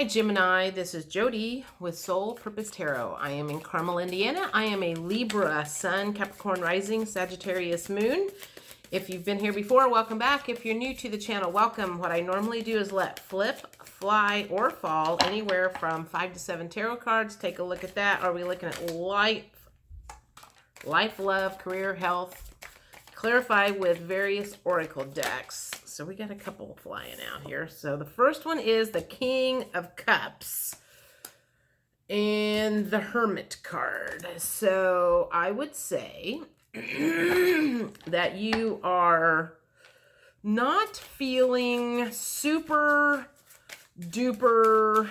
Hi Gemini, this is Jody with Soul Purpose Tarot. I am in Carmel, Indiana. I am a Libra Sun, Capricorn Rising, Sagittarius Moon. If you've been here before, welcome back. If you're new to the channel, welcome. What I normally do is let flip, fly, or fall anywhere from 5 to 7 tarot cards. Take a look at that. Are we looking at life, love, career, health? Clarify with various oracle decks. So we got a couple flying out here. So the first one is the King of Cups and the Hermit card. So I would say that you are not feeling super duper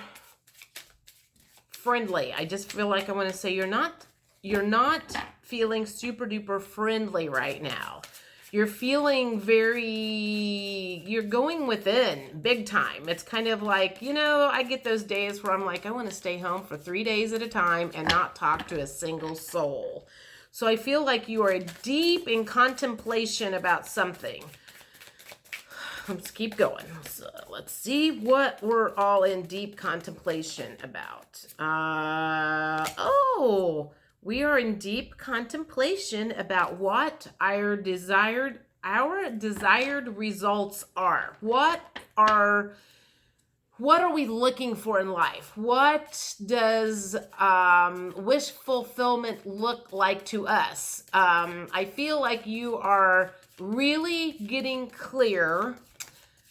friendly. I just feel like I want to say you're not feeling super duper friendly right now. You're feeling you're going within big time. It's kind of like, I get those days where I'm like, I want to stay home for 3 days at a time and not talk to a single soul. So I feel like you are deep in contemplation about something. Let's keep going. So let's see what we're all in deep contemplation about. We are in deep contemplation about what our desired results are. What are we looking for in life? What does wish fulfillment look like to us? I feel like you are really getting clear,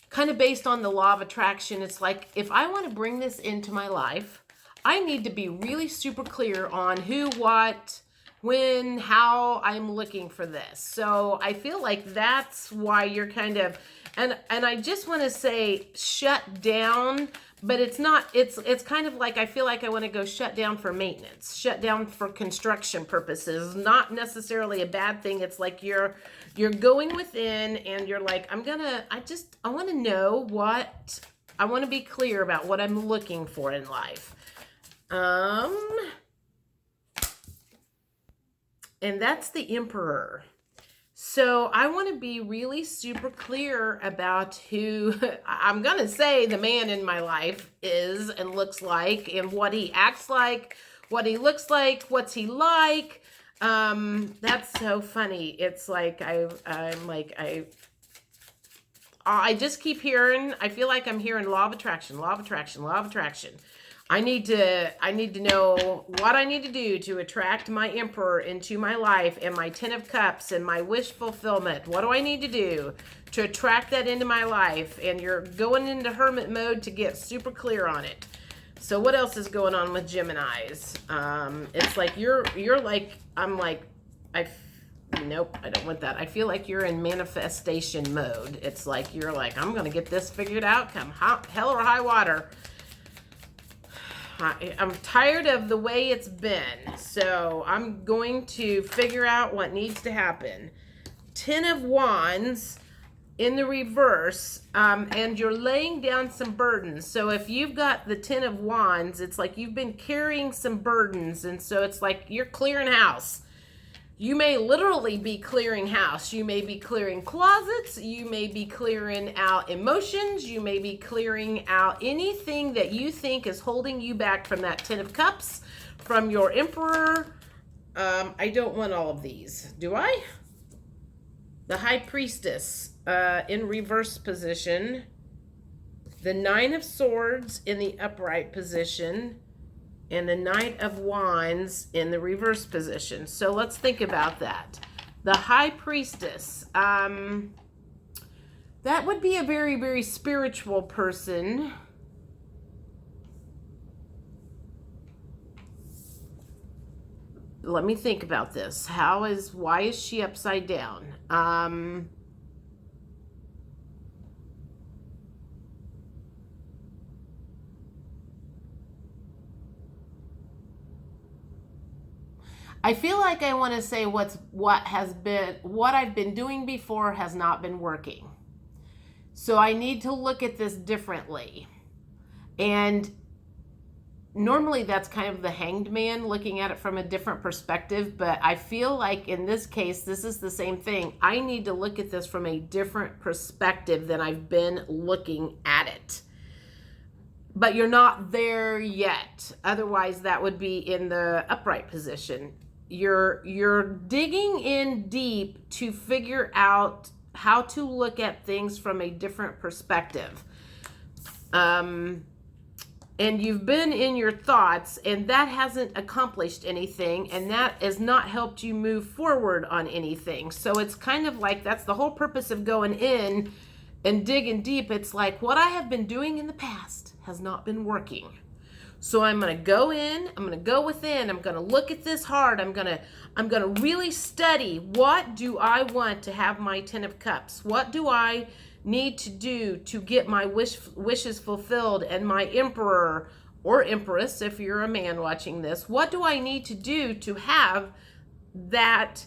kind of based on the law of attraction. It's like, if I want to bring this into my life, I need to be really super clear on who, what, when, how I'm looking for this. So I feel like that's why you're kind of, and I just want to say shut down, but it's not, it's kind of like, I feel like I want to go shut down for maintenance, shut down for construction purposes, not necessarily a bad thing. It's like you're going within and you're like, I want to know what, I want to be clear about what I'm looking for in life. And that's the Emperor. So I want to be really super clear about who I'm going to say the man in my life is and looks like, and what he acts like, what he looks like, what's he like. That's so funny. It's like, I just keep hearing, I feel like I'm hearing law of attraction, law of attraction, law of attraction. I need to know what I need to do to attract my Emperor into my life and my Ten of Cups and my wish fulfillment. What do I need to do to attract that into my life? And you're going into hermit mode to get super clear on it. So what else is going on with Geminis? It's like you're like, nope, I don't want that. I feel like you're in manifestation mode. It's like you're like, I'm going to get this figured out, come hell or high water. I'm tired of the way it's been, so I'm going to figure out what needs to happen. 10 of Wands in the reverse, and you're laying down some burdens. So if you've got the 10 of Wands, it's like you've been carrying some burdens, and so it's like you're clearing house. You may literally be clearing house. You may be clearing closets. You may be clearing out emotions. You may be clearing out anything that you think is holding you back from that 10 of Cups, from your Emperor. I don't want all of these, do I? The High Priestess in reverse position. The 9 of Swords in the upright position. And the Knight of Wands in the reverse position. So let's think about that. The High Priestess. That would be a very, very spiritual person. Let me think about this. Why is she upside down? I feel like I want to say what I've been doing before has not been working. So I need to look at this differently. And normally that's kind of the Hanged Man, looking at it from a different perspective, but I feel like in this case, this is the same thing. I need to look at this from a different perspective than I've been looking at it. but you're not there yet. Otherwise, that would be in the upright position. You're digging in deep to figure out how to look at things from a different perspective. And you've been in your thoughts, and that hasn't accomplished anything, and that has not helped you move forward on anything. So it's kind of like, that's the whole purpose of going in and digging deep. It's like, what I have been doing in the past has not been working. So I'm going to go in, I'm going to go within, I'm going to look at this hard. I'm going to really study, what do I want to have my 10 of Cups? What do I need to do to get my wishes fulfilled, and my emperor or empress, if you're a man watching this, what do I need to do to have that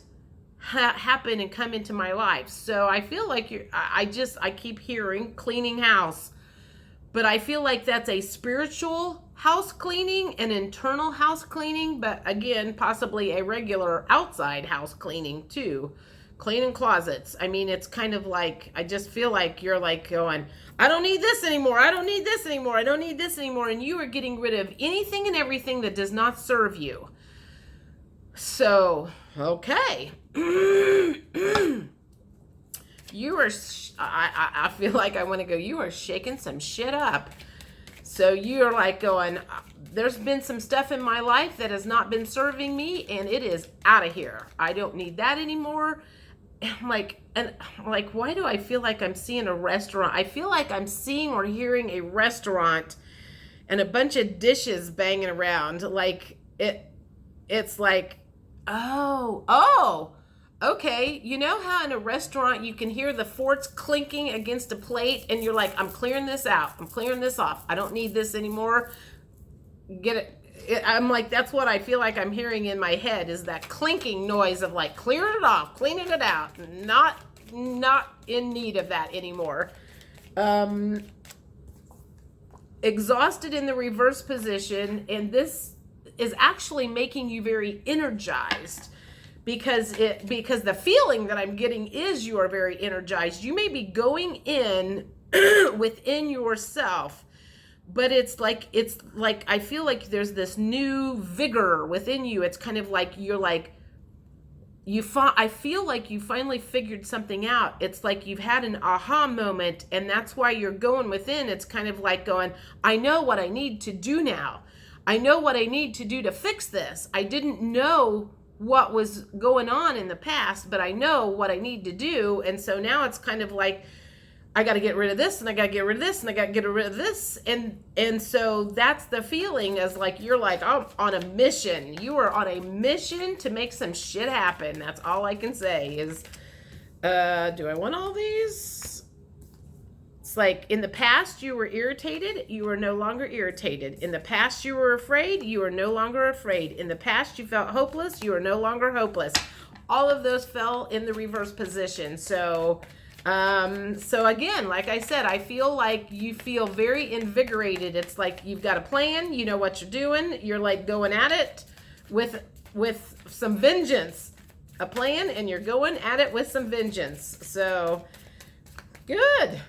happen and come into my life? So I feel like I keep hearing cleaning house, but I feel like that's a spiritual house cleaning, an internal house cleaning, but again, possibly a regular outside house cleaning too. Cleaning closets. I mean, it's kind of like, I just feel like you're like going, I don't need this anymore. I don't need this anymore. I don't need this anymore. And you are getting rid of anything and everything that does not serve you. So, okay. You are, I feel like I want to go, you are shaking some shit up. So you're like going, there's been some stuff in my life that has not been serving me, and it is out of here. I don't need that anymore. And why do I feel like I'm seeing a restaurant? I feel like I'm seeing or hearing a restaurant and a bunch of dishes banging around. Like it's like, oh, okay. You know how in a restaurant you can hear the forks clinking against a plate, and you're like, I'm clearing this out. I'm clearing this off. I don't need this anymore. Get it. I'm like, that's what I feel like I'm hearing in my head, is that clinking noise of like clearing it off, cleaning it out, not in need of that anymore. Exhausted in the reverse position, and this is actually making you very energized, because the feeling that I'm getting is you are very energized. You may be going in within yourself, but it's like I feel like there's this new vigor within you. It's kind of like you're like, I feel like you finally figured something out. It's like you've had an aha moment, and that's why you're going within. It's kind of like going, I know what I need to do now. I know what I need to do to fix this. I didn't know what was going on in the past, but I know what I need to do. And so now it's kind of like, I got to get rid of this, and I got to get rid of this, and I got to get rid of this. And so that's the feeling, as like, you're like, I'm on a mission. You are on a mission to make some shit happen. That's all I can say is, do I want all these? It's like, in the past you were irritated, you are no longer irritated. In the past you were afraid, you are no longer afraid. In the past you felt hopeless, you are no longer hopeless. All of those fell in the reverse position. So again, like I said, I feel like you feel very invigorated. It's like you've got a plan, you know what you're doing. You're like going at it with some vengeance. A plan, and you're going at it with some vengeance. So, good.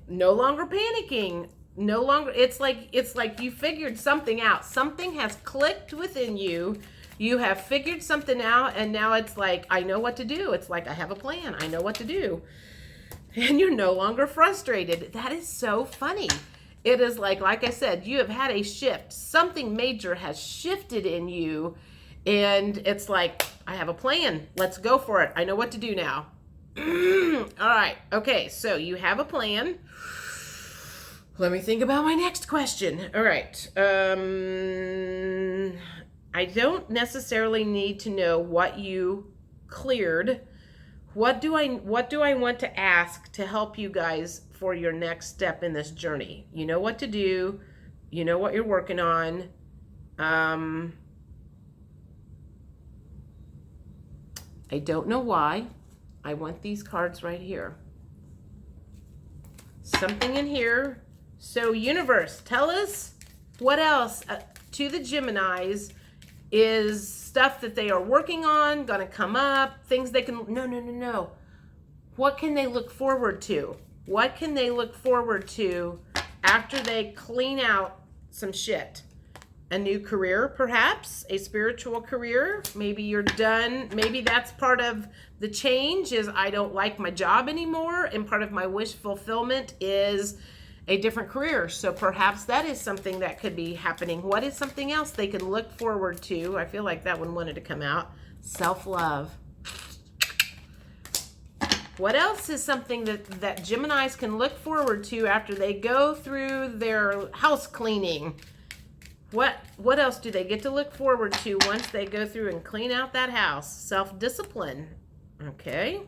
No longer panicking. No longer, it's like you figured something out. Something has clicked within you. You have figured something out, and now it's like, I know what to do. It's like, I have a plan. I know what to do. And you're no longer frustrated. That is so funny. It is like I said, you have had a shift. Something major has shifted in you, and it's like, I have a plan. Let's go for it. I know what to do now. All right. Okay, so you have a plan. Let me think about my next question. All right. I don't necessarily need to know what you cleared. What do I want to ask to help you guys for your next step in this journey? You know what to do. You know what you're working on. I don't know why. I want these cards right here. Something in here. So universe, tell us what else to the Geminis is stuff that they are working on, gonna come up, things they can, no. What can they look forward to? What can they look forward to after they clean out some shit? A new career, perhaps, a spiritual career. Maybe you're done. Maybe that's part of the change is I don't like my job anymore. And part of my wish fulfillment is a different career. So perhaps that is something that could be happening. What is something else they can look forward to? I feel like that one wanted to come out. Self-love. What else is something that Geminis can look forward to after they go through their house cleaning? What else do they get to look forward to once they go through and clean out that house? Self-discipline. Okay.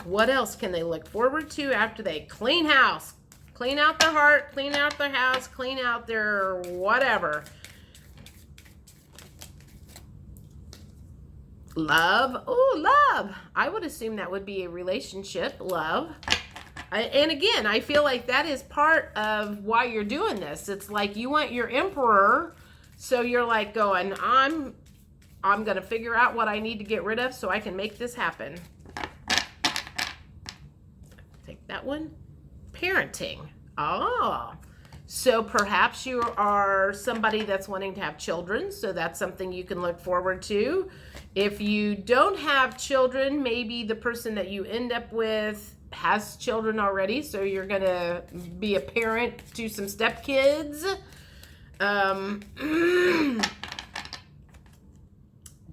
What else can they look forward to after they clean house? Clean out their heart, clean out their house, clean out their whatever. Love. Oh, love. I would assume that would be a relationship. Love. And again, I feel like that is part of why you're doing this. It's like you want your emperor, so you're like going, I'm going to figure out what I need to get rid of so I can make this happen. Take that one. Parenting. Oh. So perhaps you are somebody that's wanting to have children, so that's something you can look forward to. If you don't have children, maybe the person that you end up with has children already, so you're gonna be a parent to some stepkids.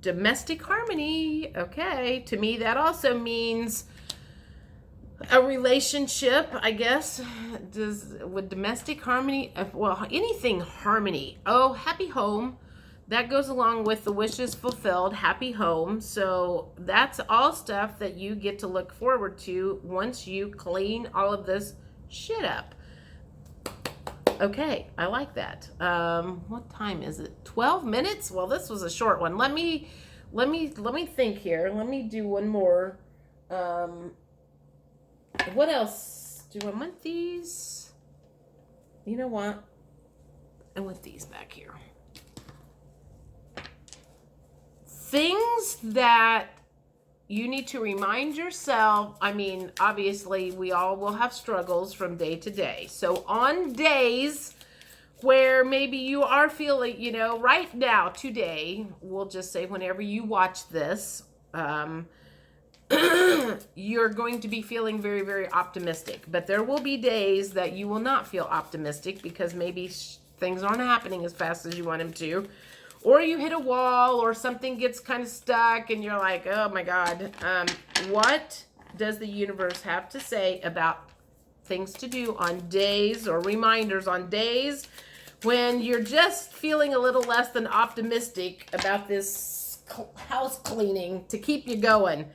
Domestic harmony. Okay, to me that also means a relationship, I guess. With domestic harmony, well, anything harmony. Oh, happy home. That goes along with the wishes fulfilled, happy home. So that's all stuff that you get to look forward to once you clean all of this shit up. Okay, I like that. What time is it? 12 minutes? Well, this was a short one. Let me think here. Let me do one more. What else? Do I want these? You know what? I want these back here. Things that you need to remind yourself. I mean, obviously, we all will have struggles from day to day. So on days where maybe you are feeling, you know, right now, today, we'll just say whenever you watch this, you're going to be feeling very, very optimistic. But there will be days that you will not feel optimistic because maybe things aren't happening as fast as you want them to. Or you hit a wall or something gets kind of stuck and you're like, oh my God. What does the universe have to say about things to do on days or reminders on days when you're just feeling a little less than optimistic about this house cleaning to keep you going?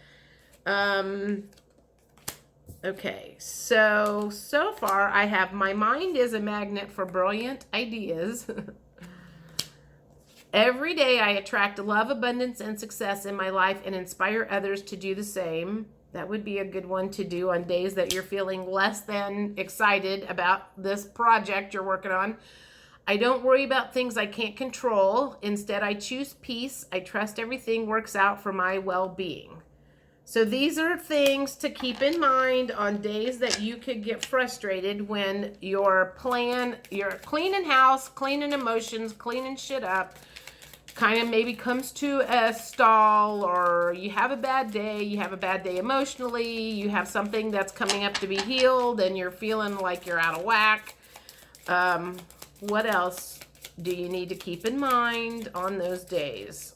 Okay, so far I have my mind is a magnet for brilliant ideas. Every day I attract love, abundance, and success in my life and inspire others to do the same. That would be a good one to do on days that you're feeling less than excited about this project you're working on. I don't worry about things I can't control. Instead, I choose peace. I trust everything works out for my well-being. So these are things to keep in mind on days that you could get frustrated when you're cleaning house, cleaning emotions, cleaning shit up, kind of maybe comes to a stall, or you have a bad day emotionally, you have something that's coming up to be healed and you're feeling like you're out of whack. What else do you need to keep in mind on those days?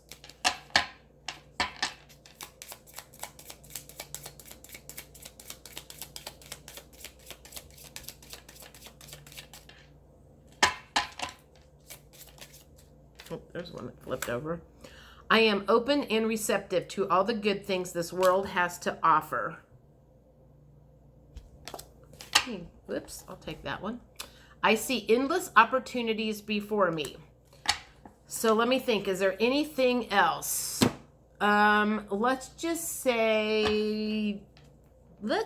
Oh, there's one that flipped over. I am open and receptive to all the good things this world has to offer. Whoops, I'll take that one. I see endless opportunities before me. So let me think, is there anything else? Let's just say, I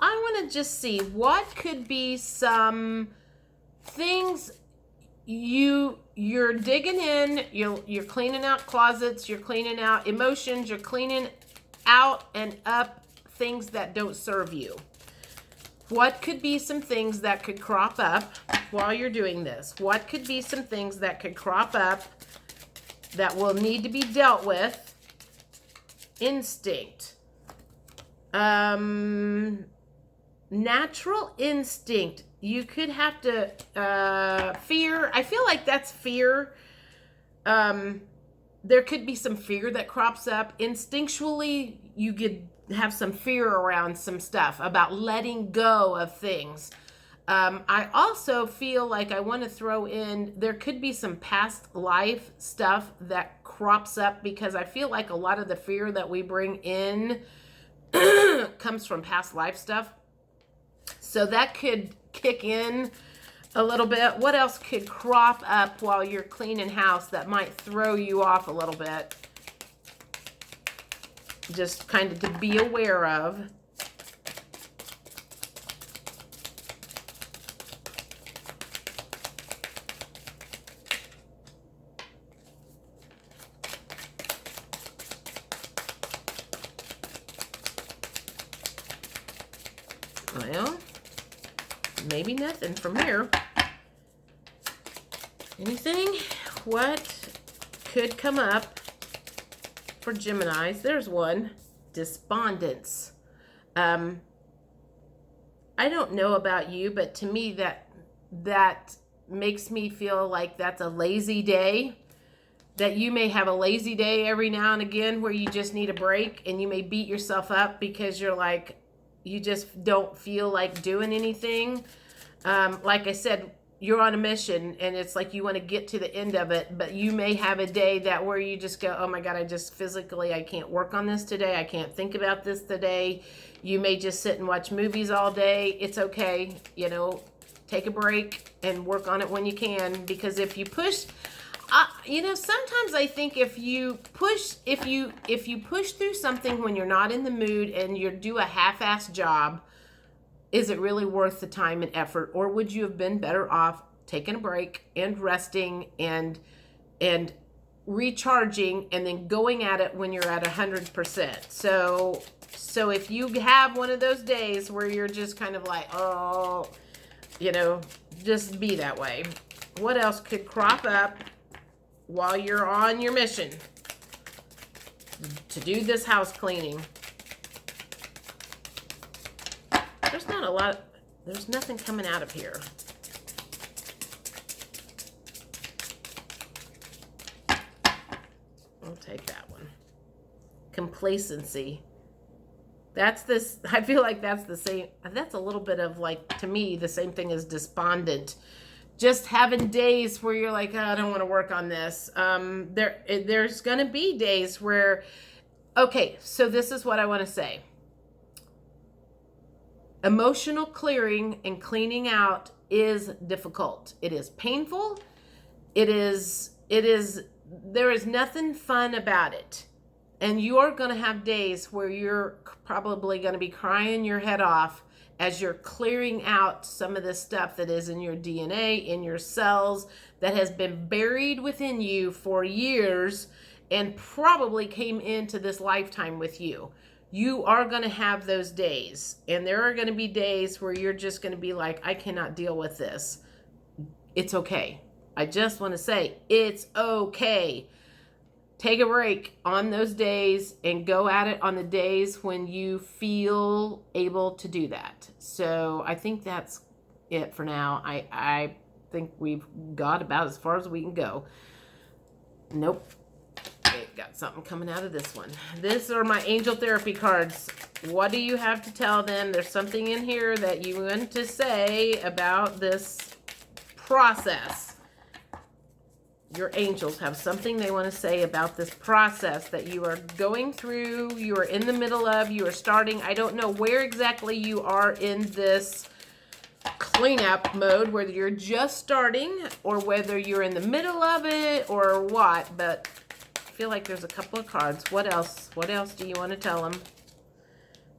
want to just see what could be some things you're digging in, you're cleaning out closets, you're cleaning out emotions, you're cleaning out and up things that don't serve you. What could be some things that could crop up while you're doing this? What could be some things that could crop up that will need to be dealt with? Instinct. Natural instinct. You could have to, fear. I feel like that's fear. There could be some fear that crops up. Instinctually, you could have some fear around some stuff about letting go of things. I also feel like I want to throw in, there could be some past life stuff that crops up, because I feel like a lot of the fear that we bring in comes from past life stuff. So that could kick in a little bit. What else could crop up while you're cleaning house that might throw you off a little bit? Just kind of to be aware of. Well, maybe nothing from here. Anything? What could come up for Geminis? There's one. Despondence. I don't know about you, but to me that makes me feel like that's a lazy day. That you may have a lazy day every now and again where you just need a break, and you may beat yourself up because you're like, you just don't feel like doing anything. Like I said, you're on a mission, and it's like you want to get to the end of it, but you may have a day that where you just go, oh my God, I just physically, I can't work on this today. I can't think about this today. You may just sit and watch movies all day. It's okay. You know, take a break and work on it when you can, because if you push, sometimes I think if you push through something when you're not in the mood and you do a half-assed job, is it really worth the time and effort? Or would you have been better off taking a break and resting and recharging and then going at it when you're at 100%? So if you have one of those days where you're just kind of like, oh, just be that way. What else could crop up while you're on your mission to do this house cleaning? There's nothing coming out of here. I'll take that one. Complacency. I feel like that's the same. That's a little bit of, like, to me, the same thing as despondent. Just having days where you're like, oh, I don't want to work on this. There's going to be days where, okay, so this is what I want to say. Emotional clearing and cleaning out is difficult. It is painful. There is nothing fun about it. And you're going to have days where you're probably going to be crying your head off as you're clearing out some of the stuff that is in your DNA, in your cells, that has been buried within you for years and probably came into this lifetime with you. You are going to have those days, and there are going to be days where you're just going to be like, I cannot deal with this. It's okay. I just want to say, it's okay. Take a break on those days and go at it on the days when you feel able to do that. So I think that's it for now. I think we've got about as far as we can go. Nope. Got something coming out of this one. These are my angel therapy cards. What do you have to tell them? There's something in here that you want to say about this process. Your angels have something they want to say about this process that you are going through, you are in the middle of, you are starting. I don't know where exactly you are in this cleanup mode, whether you're just starting or whether you're in the middle of it or what, but I feel like there's a couple of cards. What else? What else do you want to tell them?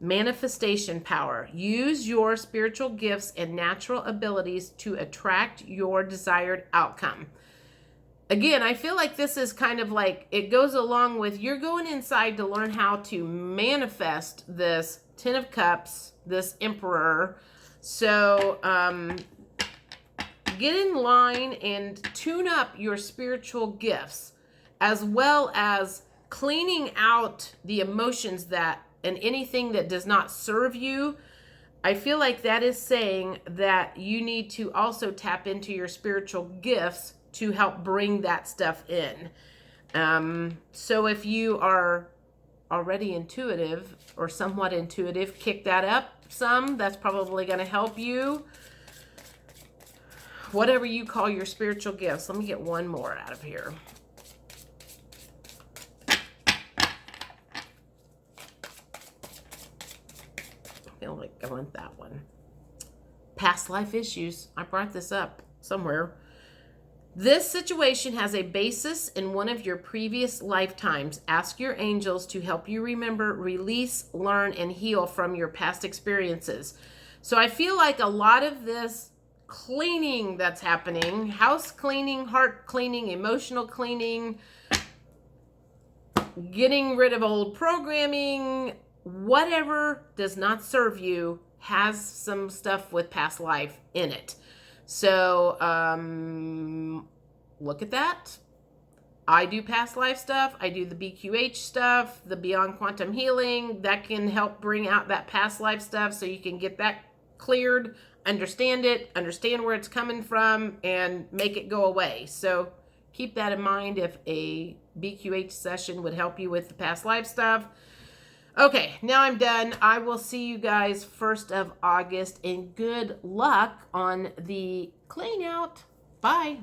Manifestation power. Use your spiritual gifts and natural abilities to attract your desired outcome. again, I feel like this is kind of like, it goes along with you're going inside to learn how to manifest this Ten of Cups, this Emperor. So get in line and tune up your spiritual gifts, as well as cleaning out the emotions that and anything that does not serve you. I feel like that is saying that you need to also tap into your spiritual gifts to help bring that stuff in. So if you are already intuitive or somewhat intuitive, kick that up some. That's probably going to help you. Whatever you call your spiritual gifts. Let me get one more out of here. I feel like I want that one. Past life issues. I brought this up somewhere. This situation has a basis in one of your previous lifetimes. Ask your angels to help you remember, release, learn, and heal from your past experiences. So I feel like a lot of this cleaning that's happening, house cleaning, heart cleaning, emotional cleaning, getting rid of old programming, whatever does not serve you has some stuff with past life in it. So look at that. I do past life stuff. I do the BQH stuff, the Beyond Quantum Healing. That can help bring out that past life stuff so you can get that cleared, understand it, understand where it's coming from, and make it go away. So keep that in mind if a BQH session would help you with the past life stuff. Okay, now I'm done. I will see you guys 1st of August, and good luck on the clean out. Bye.